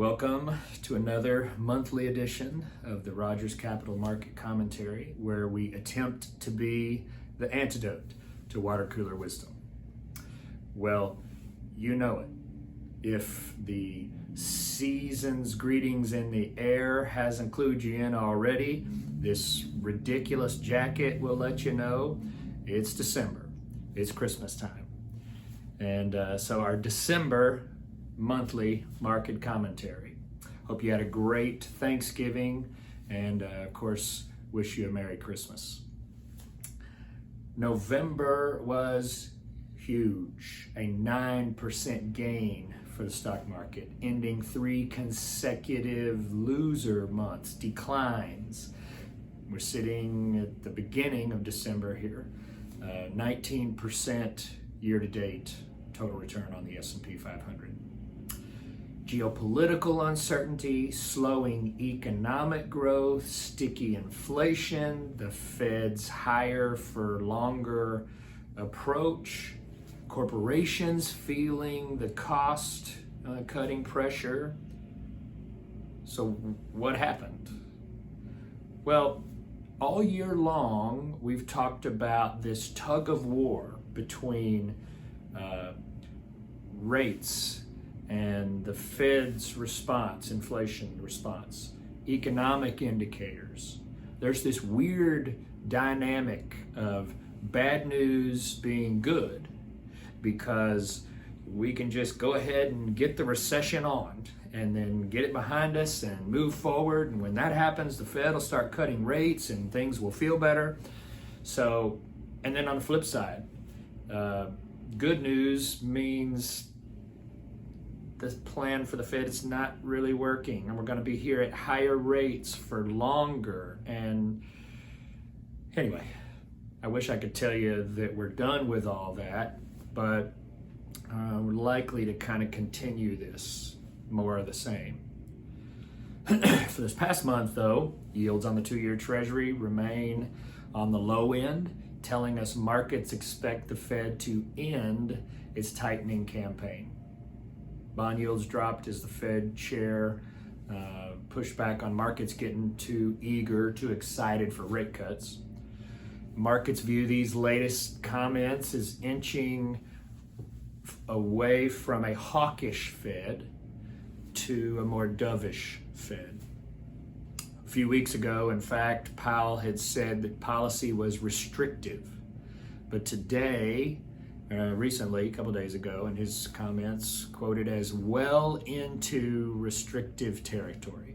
Welcome to another monthly edition of the Rogers Capital Market Commentary, where we attempt to be the antidote to water cooler wisdom. Well, you know it. If the season's greetings in the air hasn't clued you in already, this ridiculous jacket will let you know it's December. It's Christmas time. And so our December monthly market commentary. Hope you had a great Thanksgiving and of course wish you a Merry Christmas. November was huge, a 9% gain for the stock market, ending 3 consecutive loser months, declines. We're sitting at the beginning of December here, 19% year-to-date total return on the S&P 500. Geopolitical uncertainty, slowing economic growth, sticky inflation, the Fed's higher for longer approach, corporations feeling the cost cutting pressure. So what happened? Well, all year long, we've talked about this tug of war between rates and the Fed's response, inflation response, economic indicators. There's this weird dynamic of bad news being good because we can just go ahead and get the recession on and then get it behind us and move forward. And when that happens, the Fed will start cutting rates and things will feel better. So, and then on the flip side, good news means the plan for the Fed is not really working, and we're going to be here at higher rates for longer. And anyway, I wish I could tell you that we're done with all that, but we're likely to kind of continue this more of the same. For this past month, though, yields on the 2-year Treasury remain on the low end, telling us markets expect the Fed to end its tightening campaign. Bond yields dropped as the Fed chair pushed back on markets getting too eager, too excited for rate cuts. Markets view these latest comments as inching away from a hawkish Fed to a more dovish Fed. A few weeks ago, in fact, Powell had said that policy was restrictive. But today, recently, a couple days ago, in his comments, quoted as well into restrictive territory.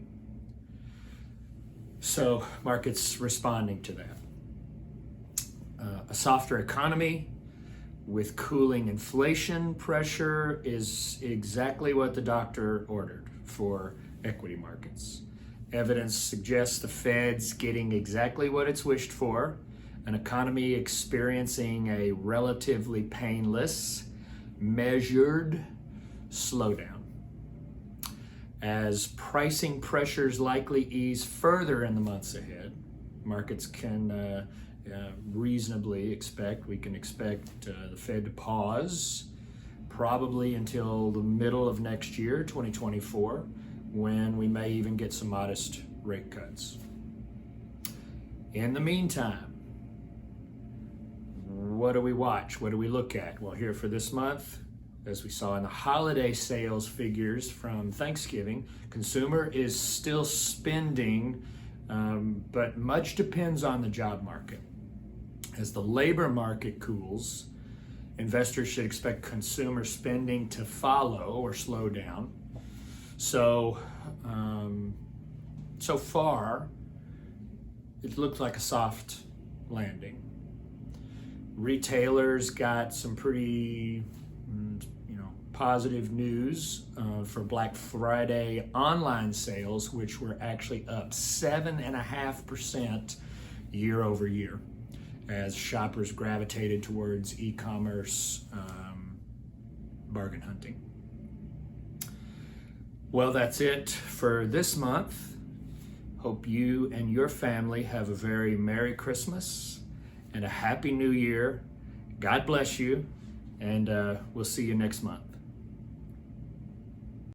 So markets responding to that. A softer economy with cooling inflation pressure is exactly what the doctor ordered for equity markets. Evidence suggests the Fed's getting exactly what it's wished for, an economy experiencing a relatively painless, measured slowdown. As pricing pressures likely ease further in the months ahead, markets can reasonably expect the Fed to pause probably until the middle of next year, 2024, when we may even get some modest rate cuts. In the meantime, what do we watch? What do we look at? Well, here for this month, as we saw in the holiday sales figures from Thanksgiving, consumer is still spending, but much depends on the job market. As the labor market cools, investors should expect consumer spending to follow or slow down. So, so far, it looked like a soft landing. Retailers got some pretty, positive news for Black Friday online sales, which were actually up 7.5% year over year, as shoppers gravitated towards e-commerce bargain hunting. Well, that's it for this month. Hope you and your family have a very Merry Christmas and a Happy New Year. God bless you, and we'll see you next month.